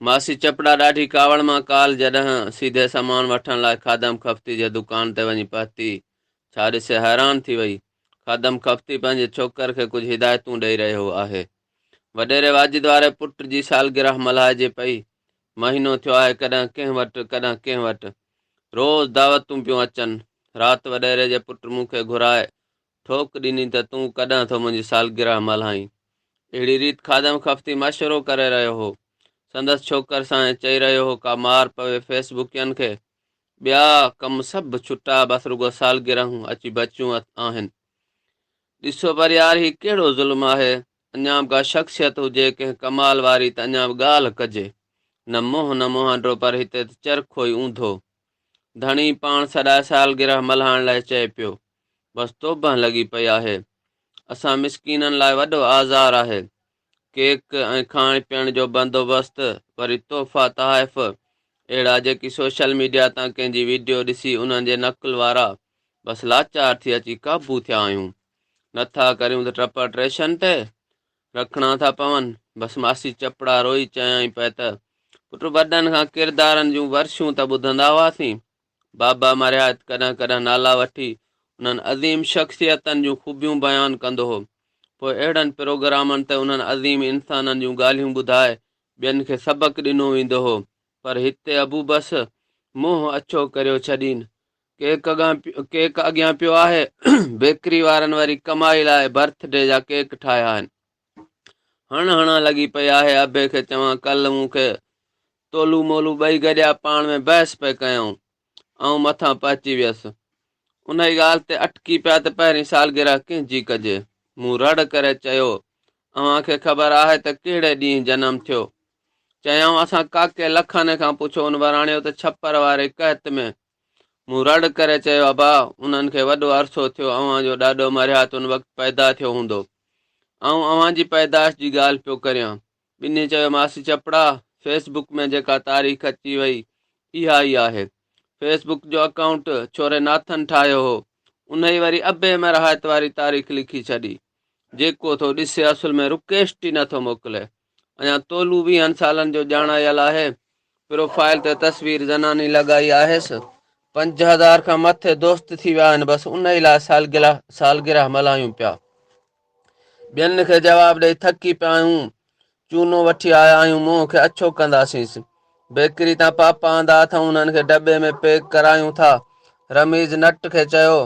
मासी चपड़ा ॾाढी कावड़ मां काल जॾहिं सीधे सामान वठण लाइ खादम खफ्ती जे दुकान ते वञी पहुती, छा ॾिसे हैरान थी वई। खादम खफ्ती पंहिंजे छोकर खे कुझु हिदायतूं ॾेई रहियो आहे। वॾेरे वाजिद वारे पुट जी सालगिरह मल्हाइजे पई। महीनो थियो आहे, कॾहिं कंहिं वटि कॾहिं कंहिं वटि रोज़ दावतूं पियूं अचनि। राति वॾेरे जे पुट मूंखे घुराए ठोक ॾिनी त तूं कॾहिं थो मुंहिंजी सालगिरह मल्हाईं। अहिड़ी रीति खादम खफ्ती मशवरो करे रहियो हो। संदसि छोकर सां चई रहियो हो, का मार पवे फेसबुकियन खे। ॿिया कम सभु छुटा, बसि रुगो सालगिरहूं अची बचियूं आहिनि। ॾिसो पर यार, ही कहिड़ो ज़ुल्म आहे। अञा बि का शख़्सियत हुजे कंहिं कमाल वारी त अञा बि ॻाल्हि कजे। न मोह न मोहंडो, पर हिते त चरखो ई ऊंधो। धणी पाण सदाए सालगिरह मल्हाइण लाइ चए पियो। बसि तोबह लॻी पई आहे। असां मिसकीननि लाइ वॾो आज़ार आहे। केक ऐं खाइण पीअण जो बंदोबस्तु, वरी तोहफ़ा तहाइफ़ अहिड़ा जेकी सोशल मीडिया तां कंहिंजी वीडियो ॾिसी उन्हनि जे नक़ुल वारा बसि लाचार थी अची काबू थिया आहियूं। नथा करियूं त टप ट्रेशन ते रखणा था पवनि। बसि मासी चपड़ा रोई चयाई पिए त पुट, वॾनि खां किरदारनि जूं वर्षूं त ॿुधंदा हुआसीं। बाबा मरिया कॾहिं कॾहिं नाला वठी उन्हनि अज़ीम शख़्सियतनि जूं ख़ूबियूं बयानु कंदो हो। पोइ अहिड़नि प्रोग्रामनि ते उन्हनि अज़ीम इंसाननि जूं ॻाल्हियूं ॿुधाए ॿियनि खे सबक़ु ॾिनो वेंदो हो। पर हिते अबू बसि मोह अछो करियो छॾीनि। केक अॻियां पियो आहे। बेकरी वारनि वरी कमाई लाइ बर्थडे जा केक ठाहिया आहिनि। हण लॻी पई आहे। अबे खे चवां, कल्ह मूंखे तोलू मोलू ॿई गॾिया पाण में बहस पिए कयूं। ऐं मथां पहुची वियसि। उन ई ॻाल्हि ते अटकी पिया त पहिरीं सालगिरह कंहिंजी कजे। मूं रड़ करे चयो, अव्हांखे ख़बर आहे त कहिड़े ॾींहुं जनमु थियो? चयऊं, असां काके लखाने खां पुछो, उन वराणियो त छप्पर वारे कहत में। मूं रड़ करे चयो, अबा, उन्हनि खे वॾो अरसो थियो। अव्हां जो ॾाॾो मरिया उन वक़्तु पैदा थियो हूंदो। अव्हां जी पैदाइश जी ॻाल्हि पियो करियां। ॿिन्ही चयो, मासी चपड़ा, फेसबुक में जेका तारीख़ अची वई इहा ई आहे। फेसबुक जो अकाउंट छोरे नाथन ठाहियो हो। उन ई वरी अबे में राहत वारी तारीख़ लिखी छॾी। जेको थो ॾिसे असुल में रुकेश ई नथो मोकिले। अञा तोलू 20 सालनि जो ॼाणायल आहे। प्रोफाइल ते तस्वीर ज़नानी लॻाई आहेसि। 5000 खां मथे दोस्त थी विया आहिनि। बसि उन ई लाइ सालगिरह मल्हायूं पिया। ॿियनि खे जवाबु ॾेई थकी पिया आहियूं। चूनो वठी आया आहियूं, मुंहं खे अछो कंदासीं। बेकरी तां पापा आंदा अथऊं, उन्हनि खे डॿे में पैक करायूं था। रमीज़ नट खे चयो,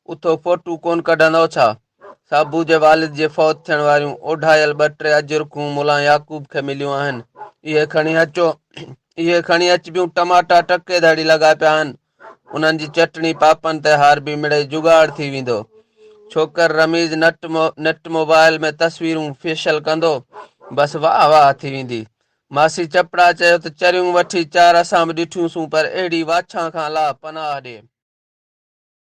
उथो फोटू कोन कढंदो छा? साबू जे वालिद जे फौत थियण वारियूं ओढायल 2-3 अजरकूं मुला याकूब खे मिलियूं आहिनि। इहे खणी अचबियूं टमाटा टके धड़ी लॻा पिया आहिनि। उन्हनि जी चटणी पापनि ते हारबी मिड़ई जुगाड़ थी वेंदो। छोकर रमीज़ नेट मोबाइल में तस्वीरूं फेशियल कंदो। बसि वाह वाह थी वेंदी। मासी चपड़ा चयो त चरियूं वठी 4 असां बि ॾिठियूंसूं, पर अहिड़ी वाछा खां अलाह पनाह ॾे।